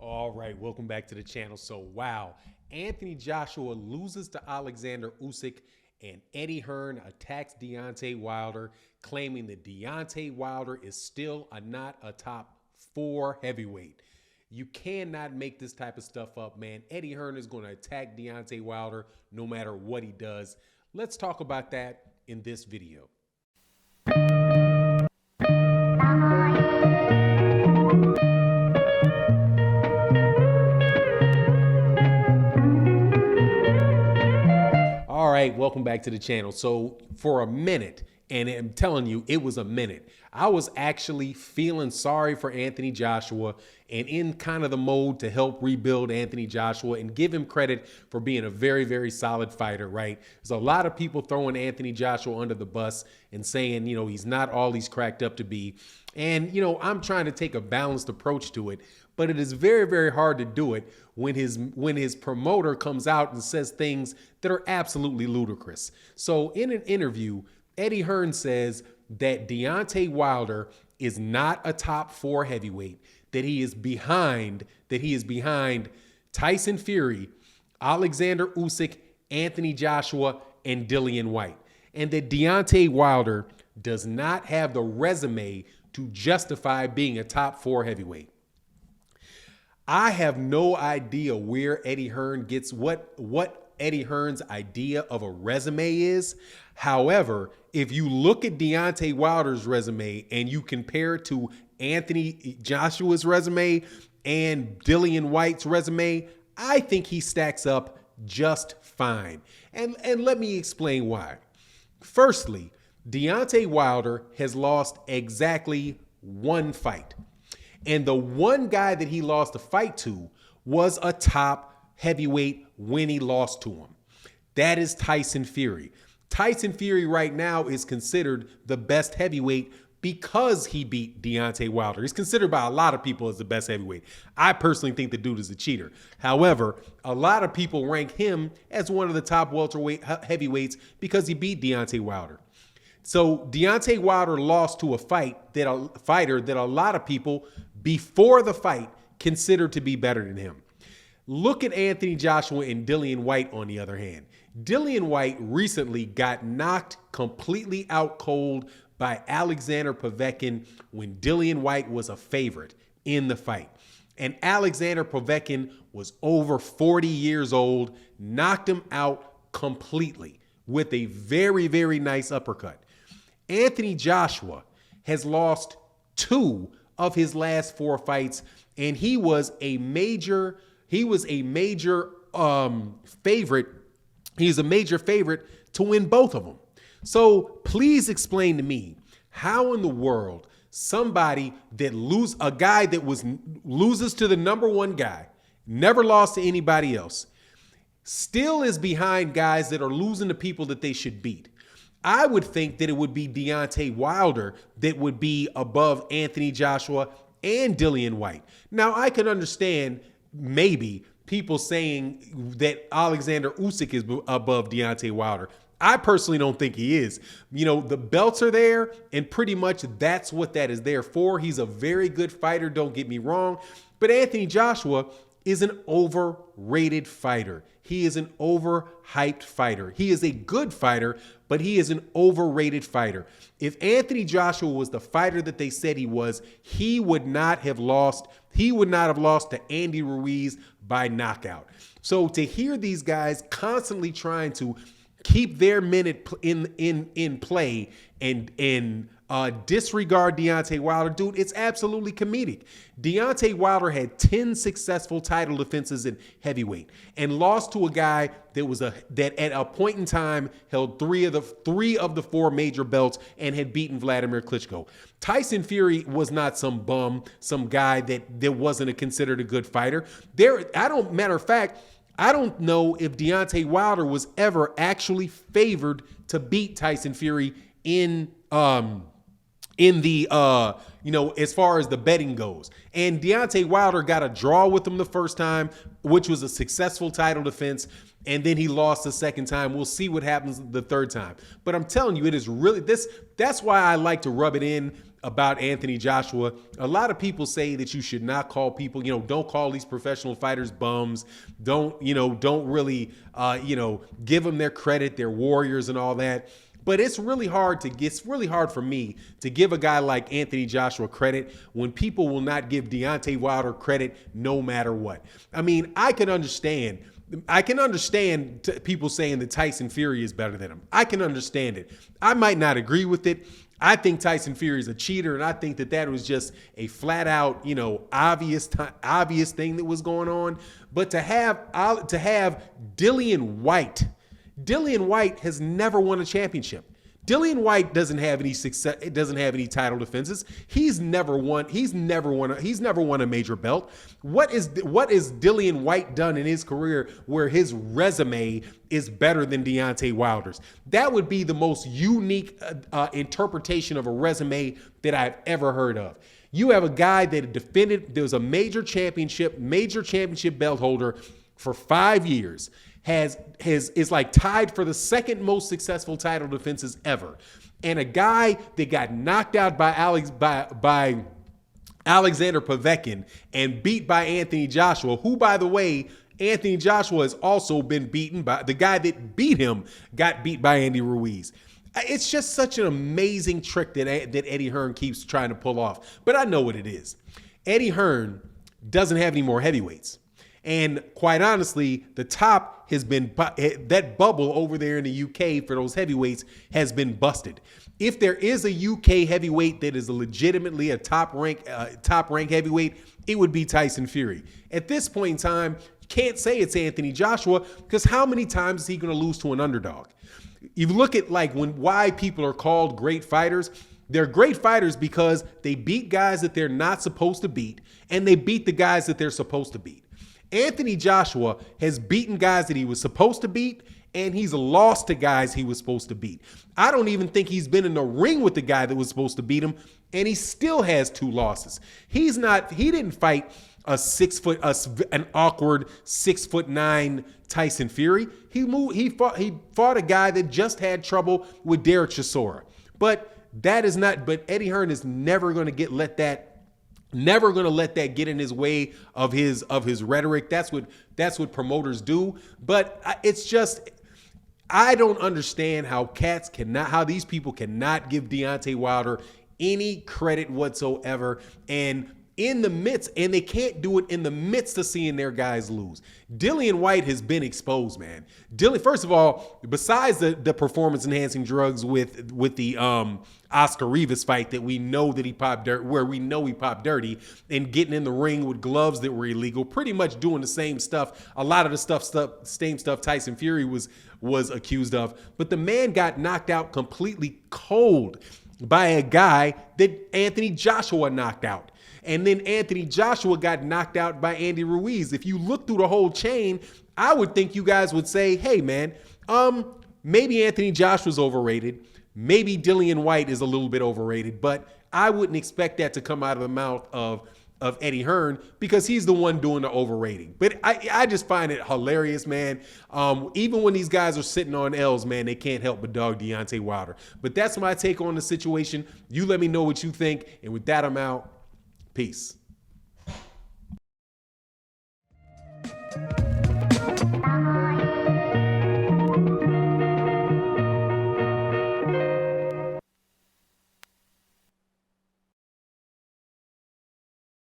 All right, welcome back to the channel. So, wow, Anthony Joshua loses to Alexander Usyk, and Eddie Hearn attacks Deontay Wilder, claiming that Deontay Wilder is still not a top 4 heavyweight. You cannot make this type of stuff up, man. Eddie Hearn is going to attack Deontay Wilder no matter what he does. Let's talk about that in this video. All right, welcome back to the channel. So for a minute, and I'm telling you, it was a minute, I was actually feeling sorry for Anthony Joshua and in kind of the mode to help rebuild Anthony Joshua and give him credit for being a very, very solid fighter, right? There's a lot of people throwing Anthony Joshua under the bus and saying, you know, he's not all he's cracked up to be. And, you know, I'm trying to take a balanced approach to it, but it is very, very hard to do it when his promoter comes out and says things that are absolutely ludicrous. So in an interview, Eddie Hearn says that Deontay Wilder is not a top 4 heavyweight, that he is behind Tyson Fury, Alexander Usyk, Anthony Joshua, and Dillian Whyte, and that Deontay Wilder does not have the resume to justify being a top 4 heavyweight. I have no idea where Eddie Hearn gets what Eddie Hearn's idea of a resume is. However, if you look at Deontay Wilder's resume and you compare it to Anthony Joshua's resume and Dillian Whyte's resume, I think he stacks up just fine. And let me explain why. Firstly, Deontay Wilder has lost exactly 1 fight. And the one guy that he lost a fight to was a top heavyweight when he lost to him. That is Tyson Fury. Tyson Fury right now is considered the best heavyweight because he beat Deontay Wilder. He's considered by a lot of people as the best heavyweight. I personally think the dude is a cheater. However, a lot of people rank him as one of the top welterweight heavyweights because he beat Deontay Wilder. So Deontay Wilder lost to a fighter that a lot of people before the fight considered to be better than him. Look at Anthony Joshua and Dillian Whyte on the other hand. Dillian Whyte recently got knocked completely out cold by Alexander Povetkin when Dillian Whyte was a favorite in the fight. And Alexander Povetkin was over 40 years old, knocked him out completely with a very, very nice uppercut. Anthony Joshua has lost 2 of his last 4 fights, and he was a major favorite. He's a major favorite to win both of them. So please explain to me how in the world somebody that loses to the number 1 guy, never lost to anybody else, still is behind guys that are losing to people that they should beat. I would think that it would be Deontay Wilder that would be above Anthony Joshua and Dillian Whyte. Now, I can understand maybe people saying that Alexander Usyk is above Deontay Wilder. I personally don't think he is. You know, the belts are there, and pretty much that's what that is there for. He's a very good fighter, don't get me wrong. But Anthony Joshua is an overrated fighter. He is an overhyped fighter. He is a good fighter, but he is an overrated fighter. If Anthony Joshua was the fighter that they said he was, he would not have lost. He would not have lost to Andy Ruiz by knockout. So to hear these guys constantly trying to keep their minute in play and disregard Deontay Wilder, dude, it's absolutely comedic. Deontay Wilder had 10 successful title defenses in heavyweight and lost to a guy that at a point in time held 3 of the 4 major belts and had beaten Vladimir Klitschko. Tyson Fury was not some bum, some guy that wasn't considered a good fighter. Matter of fact, I don't know if Deontay Wilder was ever actually favored to beat Tyson Fury in the as far as the betting goes. And Deontay Wilder got a draw with him the first time, which was a successful title defense, and then he lost the second time. We'll see what happens the third time. But I'm telling you, it is really that's why I like to rub it in about Anthony Joshua. A lot of people say that you should not call people, don't call these professional fighters bums. Don't really, give them their credit, their warriors and all that. But it's really hard for me to give a guy like Anthony Joshua credit when people will not give Deontay Wilder credit no matter what. I mean, I can understand people saying that Tyson Fury is better than him. I can understand it. I might not agree with it. I think Tyson Fury is a cheater, and I think that was just a flat out, obvious thing that was going on. But to have Dillian White has never won a championship. Dillian White doesn't have any success. It doesn't have any title defenses. He's never won a major belt. What is Dillian White done in his career where his resume is better than Deontay Wilder's? That would be the most unique interpretation of a resume that I've ever heard of. You have a guy that defended. There was a major championship belt holder for 5 years. Is like tied for the second most successful title defenses ever, and a guy that got knocked out by Alexander Povetkin and beat by Anthony Joshua, who, by the way, Anthony Joshua has also been beaten by the guy that beat him, got beat by Andy Ruiz. It's just such an amazing trick that Eddie Hearn keeps trying to pull off. But I know what it is. Eddie Hearn doesn't have any more heavyweights. And quite honestly, the top has been, that bubble over there in the UK for those heavyweights has been busted. If there is a UK heavyweight that is legitimately a top rank heavyweight, it would be Tyson Fury. At this point in time, you can't say it's Anthony Joshua, because how many times is he going to lose to an underdog? You look at why people are called great fighters. They're great fighters because they beat guys that they're not supposed to beat, and they beat the guys that they're supposed to beat. Anthony Joshua has beaten guys that he was supposed to beat, and he's lost to guys he was supposed to beat. I don't even think he's been in the ring with the guy that was supposed to beat him, and he still has 2 losses. He didn't fight an awkward 6'9" Tyson Fury. He fought a guy that just had trouble with Derek Chisora. But Eddie Hearn is never going to let that get in his way of his rhetoric. That's what promoters do. But it's just, I don't understand how these people cannot give Deontay Wilder any credit whatsoever. And they can't do it in the midst of seeing their guys lose. Dillian White has been exposed, man. First of all, besides the performance enhancing drugs with the Oscar Rivas fight that we know that he popped dirty, and getting in the ring with gloves that were illegal, pretty much doing the same stuff. A lot of the same stuff Tyson Fury was accused of. But the man got knocked out completely cold by a guy that Anthony Joshua knocked out. And then Anthony Joshua got knocked out by Andy Ruiz. If you look through the whole chain, I would think you guys would say, hey, man, maybe Anthony Joshua's overrated. Maybe Dillian White is a little bit overrated. But I wouldn't expect that to come out of the mouth of Eddie Hearn, because he's the one doing the overrating. But I just find it hilarious, man. Even when these guys are sitting on L's, man, they can't help but dog Deontay Wilder. But that's my take on the situation. You let me know what you think. And with that, I'm out. Peace.